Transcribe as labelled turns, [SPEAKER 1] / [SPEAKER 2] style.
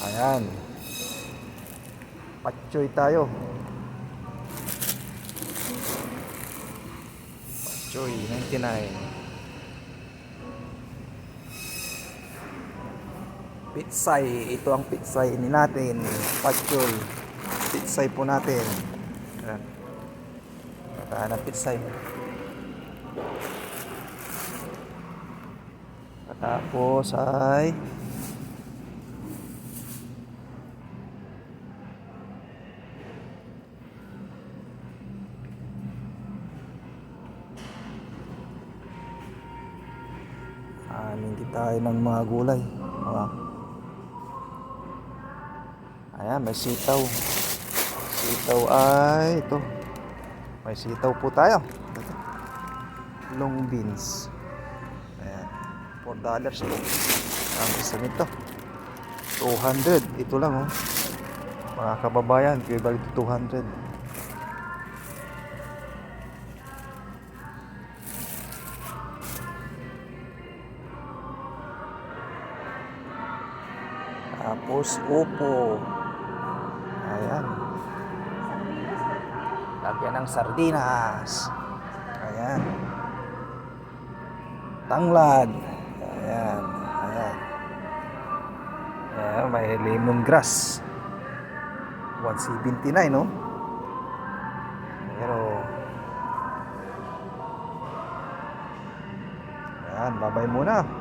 [SPEAKER 1] Ayan. Patchoy tayo. Patchoy, 99. Pitsay. Ito ang pitsay ni natin. Patchoy. Pitsay po natin. Ayan. Kakahan ng pitsay. Tapos ay hindi tayo ng mga gulay. Ayan, may sitaw. Sitaw ay ito. May sitaw po tayo. Ito. Long beans. Ayan, $4 ito. Ang isa nito 200. Ito lang mga kababayan, equivalent to 200. Tapos upo. Ayan. Lagyan ng sardinas. Ayan. Tanglad. Ayan. Ayan. Ayan, may lemongrass. 179, no? Pero ayan, babay muna.